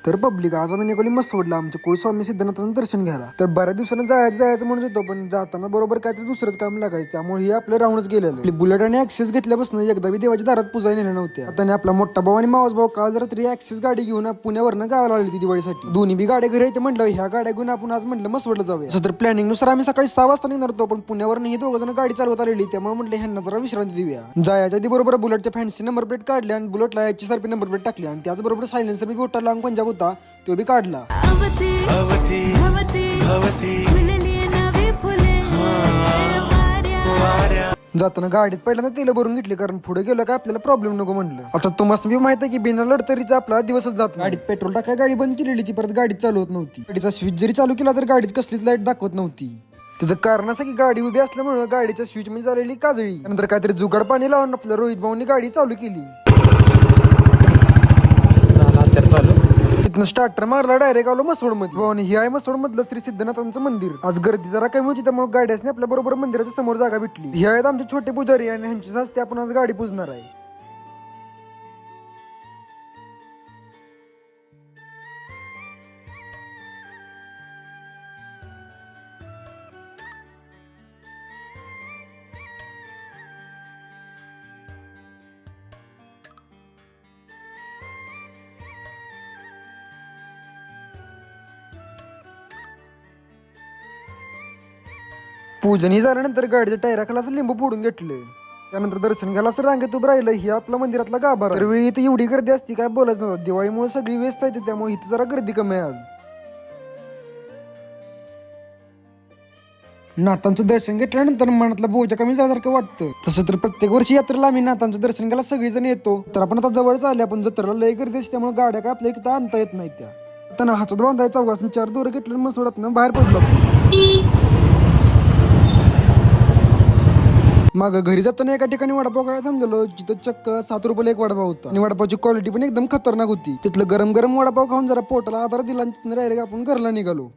तर पब्लिक आज आम्ही निघाली मस्त सोडला आमच्या कुळस्वामी सिद्धनाथाचं दर्शन घ्यायला. तर बऱ्याच दिवसानं जायचं म्हणत होतो, पण जाताना बरोबर काहीतरी दुसरंच काम लागायचं, त्यामुळे हे आपलं राहूनच गेलेलं. बुलेट आणि ऍक्सेस घेतल्यापासून एकदा बी देवाच्या दारात पूजा नेल्या नव्हत्या. आता आपला मोठा भाऊ आणि मावस भाऊ काल रात्री ऍक्सेस गाडी घेऊन पुण्यावरनं गावाला आली ती दिवाळीसाठी. दोन्ही बी गाड्या घरी येते म्हटलं, ह्या गाड्या घेऊन आपण आज म्हटलं मसवडला जाऊया. असं तर प्लॅनिंग नुसार आम्ही सकाळी 6 वाजता निघणार होतो, पण पुण्यावरनं ही दोघं जण गाडी चालवत आलेली, त्यामुळे म्हटलं ह्यांना जरा विश्रांती देऊया. जायच्या आधी बरोबर बुलेटच्या फॅन्सी नंबर प्लेट काढल्या आणि बुलेटला याची सारखी नंबर प्लेट टाकली, आणि त्याचबरोबर सायलेन्सर बी मोठा लांब पंजाब होता तो बी काढला. जाताना गाडीत पहिल्यांदा तेल भरून घेतली, कारण पुढे गेलं काय आपल्याला प्रॉब्लेम नको म्हणलं. आता तुम्हाला बी माहित आहे की बिना लढतरीचा आपला दिवसच जात. गाडीत पेट्रोल टाकाय गाडी बंद केलेली, ती परत गाडीत चालू होत नव्हती. गाडीचा स्विच जरी चालू केला तर गाडीत कसलीच लाईट दाखवत नव्हती. त्याचं कारण असं की गाडी उभी असल्यामुळे गाडीच्या स्विच मध्ये झालेली काजळी. नंतर काहीतरी जुगाड पाणी लावून आपल्या रोहित भाऊनी गाडी चालू केली. तिथनं स्टार्टर मारला, डायरेक्ट आलो मसवड मध्ये. आणि ही आहे मसवड मधलं श्री सिद्धनाथांचं मंदिर. आज गर्दी जरा कमी होती, त्यामुळे गाड्यासने आपल्या बरोबर मंदिराच्या समोर जागा भेटली. ही आहेत आमचे छोटे पुजारी आणि ह्यांच्या हस्ते आपण आज गाडी पुजणार आहे. पूजनही झाल्यानंतर गाडीच्या टायराखाला असं लिंबू फोडून घेतलं. त्यानंतर दर्शन घ्यायला असं रांगेत उभं राहिलं. ही आपला मंदिरातला गाभारा. तर वेळी इथे एवढी गर्दी असती काय बोलायचं नव्हतं. दिवाळीमुळे सगळी व्यस्त आहे, त्यामुळे इथे जरा गर्दी कमी आहे आज. नाथांचं दर्शन घेतल्यानंतर मनातला बोजा कमी झाल्यासारखं वाटतं. तसं तर प्रत्येक वर्षी यात्रेला आम्ही नाथांचं दर्शन घ्यायला सगळीजण येतो. तर आपण आता जवळच आले, आपण जत्रेला लय गर्दी असते, त्यामुळे गाड्या काय आपल्या इथं आणता येत नाही. त्या आता हातात बांधायचा चौघासून 4 दोरं घेतलं मसवडातनं बाहेर पडलो. मग घरी जाताना एका ठिकाणी वडापाव काय थांबलेलो, जिथं चक्क 7 रुपयाला एक वडापाव होता. आणि वडापावची क्वालिटी पण एकदम खतरनाक होती. तिथलं गरम गरम वडापाव खाऊन जरा पोटाला आधार दिला आणि डायरेक्ट आपण घरला निघालो.